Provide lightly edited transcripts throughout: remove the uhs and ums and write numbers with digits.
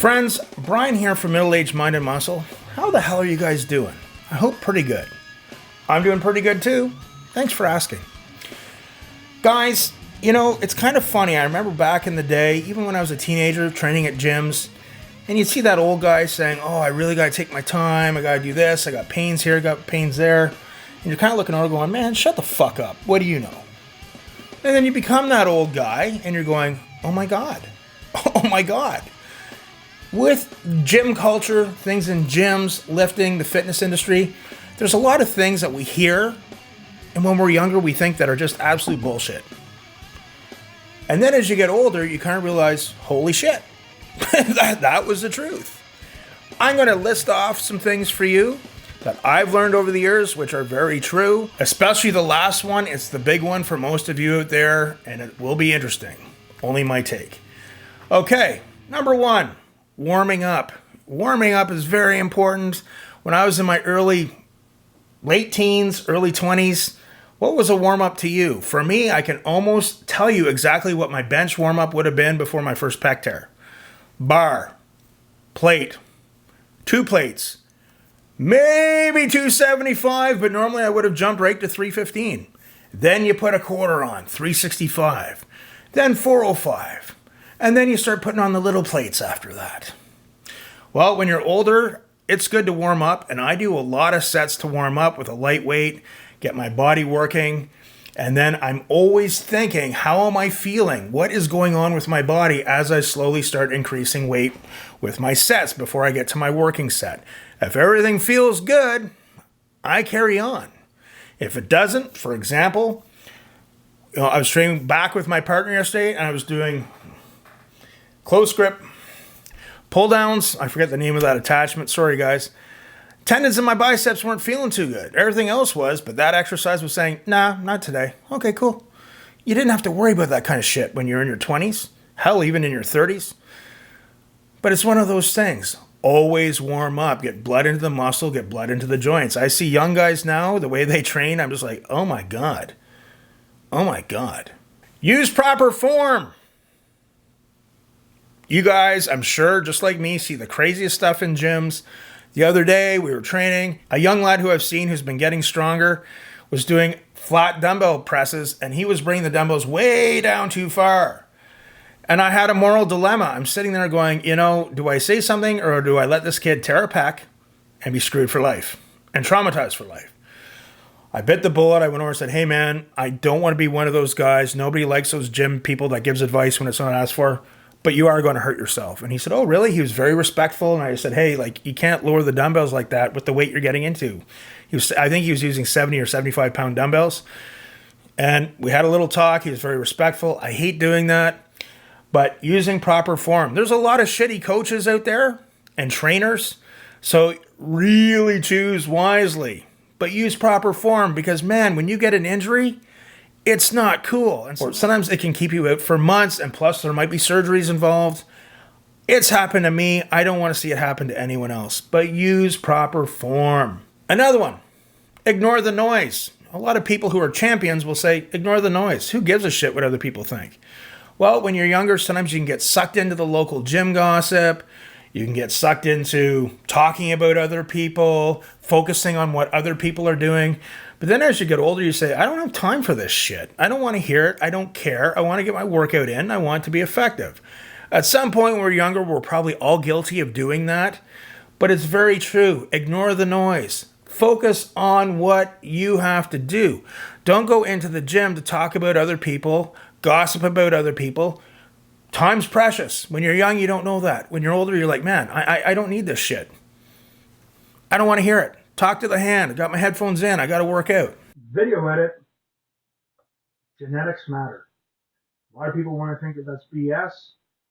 Friends, Brian here from Middle Age Mind and Muscle. How the hell are you guys doing? I hope pretty good. I'm doing pretty good too. Thanks for asking. Guys, you know, it's kind of funny. I remember back in the day, even when I was a teenager training at gyms, and you'd see that old guy saying, oh, I really got to take my time. I got to do this. I got pains here, I got pains there. And you're kind of looking over going, man, shut the fuck up. What do you know? And then you become that old guy and you're going, oh my God. Oh my God. With gym culture, things in gyms, lifting, the fitness industry, there's a lot of things that we hear, and when we're younger, we think that are just absolute bullshit. And then as you get older, you kind of realize, holy shit, that was the truth. I'm going to list off some things for you that I've learned over the years, which are very true, especially the last one. It's the big one for most of you out there, and it will be interesting. Only my take. Okay, number one. Warming up. Warming up is very important. When I was in my late teens, early 20s, what was a warm-up to you? For me, I can almost tell you exactly what my bench warm-up would have been before my first pec tear. Bar, plate, 2 plates, maybe 275, but normally I would have jumped right to 315. Then you put a quarter on, 365, then 405. And then you start putting on the little plates after that. Well, when you're older, it's good to warm up. And I do a lot of sets to warm up with a lightweight, get my body working. And then I'm always thinking, how am I feeling? What is going on with my body as I slowly start increasing weight with my sets before I get to my working set? If everything feels good, I carry on. If it doesn't, for example, I was training back with my partner yesterday and I was doing close grip, pull downs. I forget the name of that attachment. Sorry, guys. Tendons in my biceps weren't feeling too good. Everything else was, but that exercise was saying, nah, not today. Okay, cool. You didn't have to worry about that kind of shit when you're in your 20s. Hell, even in your 30s. But it's one of those things. Always warm up. Get blood into the muscle. Get blood into the joints. I see young guys now, the way they train, I'm just like, oh my God. Oh my God. Use proper form. You guys, I'm sure, just like me, see the craziest stuff in gyms. The other day, we were training. A young lad who I've seen who's been getting stronger was doing flat dumbbell presses, and he was bringing the dumbbells way down too far. And I had a moral dilemma. I'm sitting there going, you know, do I say something or do I let this kid tear a pec and be screwed for life and traumatized for life? I bit the bullet. I went over and said, hey, man, I don't want to be one of those guys. Nobody likes those gym people that gives advice when it's not asked for. But you are going to hurt yourself. And he said, oh, really? He was very respectful. And I said, hey, like, you can't lower the dumbbells like that with the weight you're getting into. I think he was using 70 or 75 pound dumbbells. And we had a little talk. He was very respectful. I hate doing that. But using proper form. There's a lot of shitty coaches out there and trainers. So really choose wisely. But use proper form because, man, when you get an injury, it's not cool. And sometimes it can keep you out for months, and plus there might be surgeries involved. It's happened to me. I don't want to see it happen to anyone else. But use proper form. Another one, ignore the noise. A lot of people who are champions will say, ignore the noise. Who gives a shit what other people think? Well, when you're younger, sometimes you can get sucked into the local gym gossip. You can get sucked into talking about other people, focusing on what other people are doing. But then as you get older, you say, I don't have time for this shit. I don't want to hear it. I don't care. I want to get my workout in. I want it to be effective. At some point when we're younger, we're probably all guilty of doing that. But it's very true. Ignore the noise. Focus on what you have to do. Don't go into the gym to talk about other people, gossip about other people. Time's precious. When you're young, you don't know that. When you're older, you're like, man, I don't need this shit. I don't want to hear it. Talk to the hand. I got my headphones in. I got to work out. Video edit. Genetics matter. A lot of people want to think that that's BS.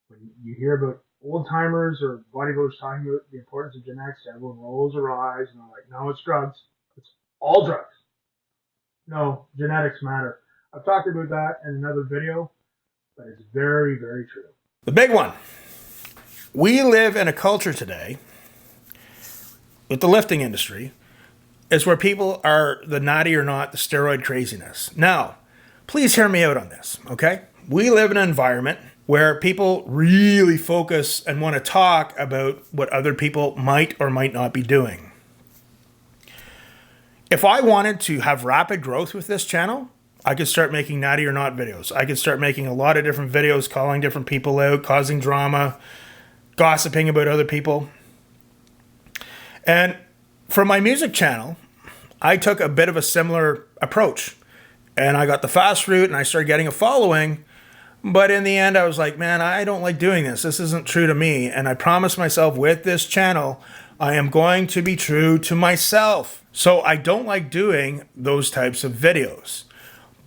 When you hear about old timers or bodybuilders talking about the importance of genetics, everyone rolls their eyes and they're like, no, it's drugs. It's all drugs. No, genetics matter. I've talked about that in another video, but it's very, very true. The big one. We live in a culture today with the lifting industry is where people are the naughty or not, the steroid craziness. Now, please hear me out on this, okay? We live in an environment where people really focus and want to talk about what other people might or might not be doing. If I wanted to have rapid growth with this channel, I could start making natty or not videos. I could start making a lot of different videos, calling different people out, causing drama, gossiping about other people. And for my music channel, I took a bit of a similar approach. And I got the fast route and I started getting a following. But in the end, I was like, man, I don't like doing this. This isn't true to me. And I promised myself with this channel, I am going to be true to myself. So I don't like doing those types of videos.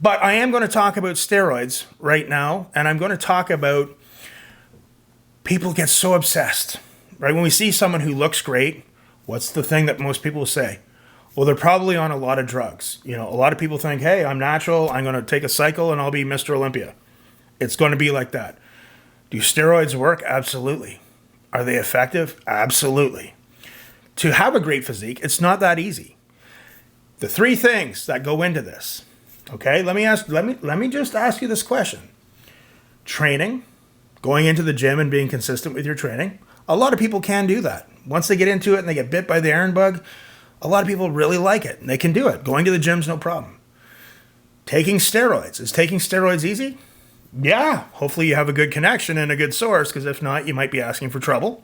But I am going to talk about steroids right now. And I'm going to talk about people get so obsessed, right? When we see someone who looks great, what's the thing that most people say? Well, they're probably on a lot of drugs. You know, a lot of people think, hey, I'm natural. I'm going to take a cycle and I'll be Mr. Olympia. It's going to be like that. Do steroids work? Absolutely. Are they effective? Absolutely. To have a great physique, it's not that easy. The three things that go into this. Okay, let me just ask you this question. Training, going into the gym and being consistent with your training. A lot of people can do that. Once they get into it and they get bit by the iron bug, a lot of people really like it and they can do it. Going to the gym's no problem. Taking steroids. Is taking steroids easy? Yeah. Hopefully you have a good connection and a good source, because if not, you might be asking for trouble.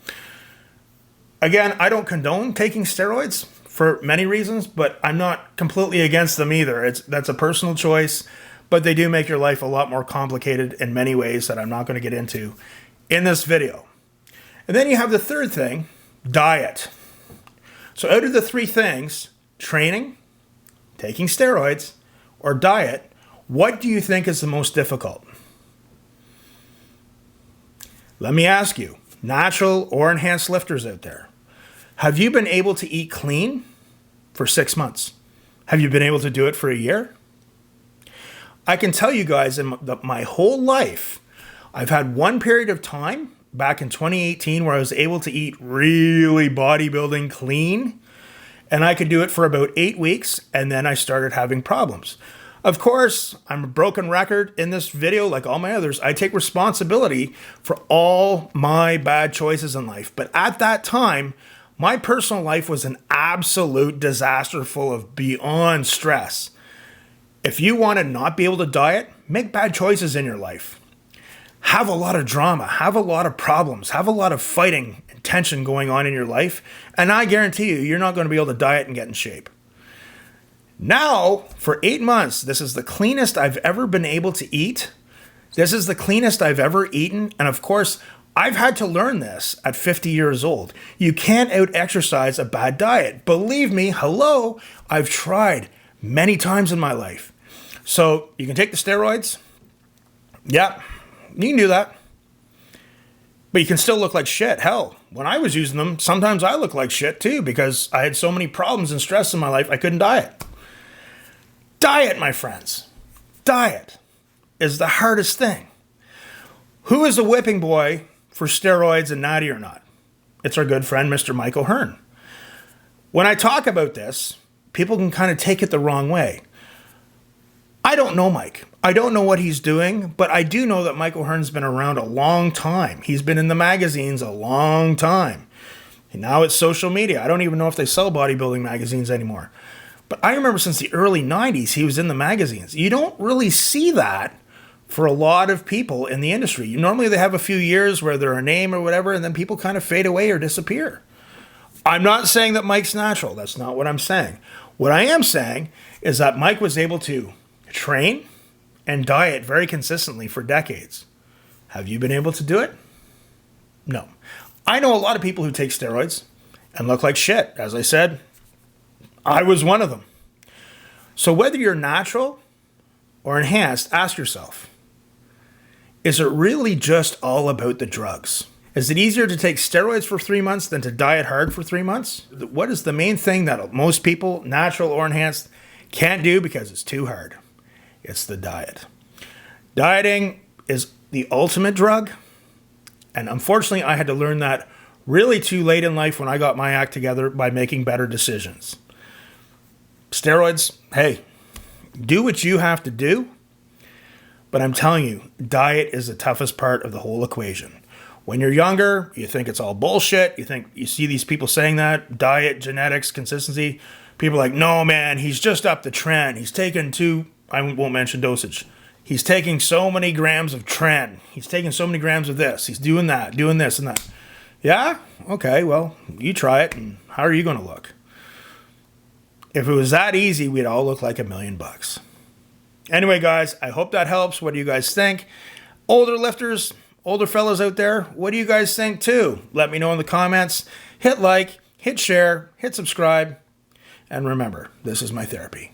Again, I don't condone taking steroids for many reasons, but I'm not completely against them either. That's a personal choice, but they do make your life a lot more complicated in many ways that I'm not going to get into in this video. And then you have the third thing, diet. So out of the three things, training, taking steroids, or diet, what do you think is the most difficult? Let me ask you, natural or enhanced lifters out there, have you been able to eat clean for 6 months? Have you been able to do it for a year? I can tell you guys, in my whole life, I've had one period of time back in 2018 where I was able to eat really bodybuilding clean, and I could do it for about 8 weeks, and then I started having problems. Of course, I'm a broken record in this video like all my others. I take responsibility for all my bad choices in life. But at that time, my personal life was an absolute disaster full of beyond stress. If you want to not be able to diet, make bad choices in your life. Have a lot of drama, have a lot of problems, have a lot of fighting and tension going on in your life, and I guarantee you, you're not going to be able to diet and get in shape. Now, for 8 months, this is the cleanest I've ever been able to eat. This is the cleanest I've ever eaten. And of course, I've had to learn this at 50 years old. You can't out-exercise a bad diet. Believe me, hello, I've tried many times in my life. So you can take the steroids. Yeah, you can do that. But you can still look like shit. Hell, when I was using them, sometimes I looked like shit too, because I had so many problems and stress in my life, I couldn't diet. Diet, my friends. Diet is the hardest thing. Who is the whipping boy for steroids and natty or not? It's our good friend, Mr. Mike O'Hearn. When I talk about this, people can kind of take it the wrong way. I don't know Mike. I don't know what he's doing, but I do know that Mike O'Hearn's been around a long time. He's been in the magazines a long time. And now it's social media. I don't even know if they sell bodybuilding magazines anymore. But I remember since the early 90s, he was in the magazines. You don't really see that for a lot of people in the industry. Normally they have a few years where they're a name or whatever, and then people kind of fade away or disappear. I'm not saying that Mike's natural. That's not what I'm saying. What I am saying is that Mike was able to train and diet very consistently for decades. Have you been able to do it? No. I know a lot of people who take steroids and look like shit. As I said, I was one of them. So whether you're natural or enhanced, ask yourself, is it really just all about the drugs? Is it easier to take steroids for 3 months than to diet hard for 3 months? What is the main thing that most people, natural or enhanced, can't do because it's too hard? It's the diet. Dieting is the ultimate drug. And unfortunately, I had to learn that really too late in life when I got my act together by making better decisions. Steroids, hey, do what you have to do. But I'm telling you, diet is the toughest part of the whole equation. When you're younger, you think it's all bullshit. You see these people saying that, diet, genetics, consistency. People are like, no, man, he's just up the trend. He's taking I won't mention dosage. He's taking so many grams of tren. He's taking so many grams of this. He's doing that, doing this and that. Yeah? Okay, well, you try it, and how are you going to look? If it was that easy, we'd all look like $1 million. Anyway, guys, I hope that helps. What do you guys think? Older lifters, older fellas out there, what do you guys think too? Let me know in the comments. Hit like, hit share, hit subscribe. And remember, this is my therapy.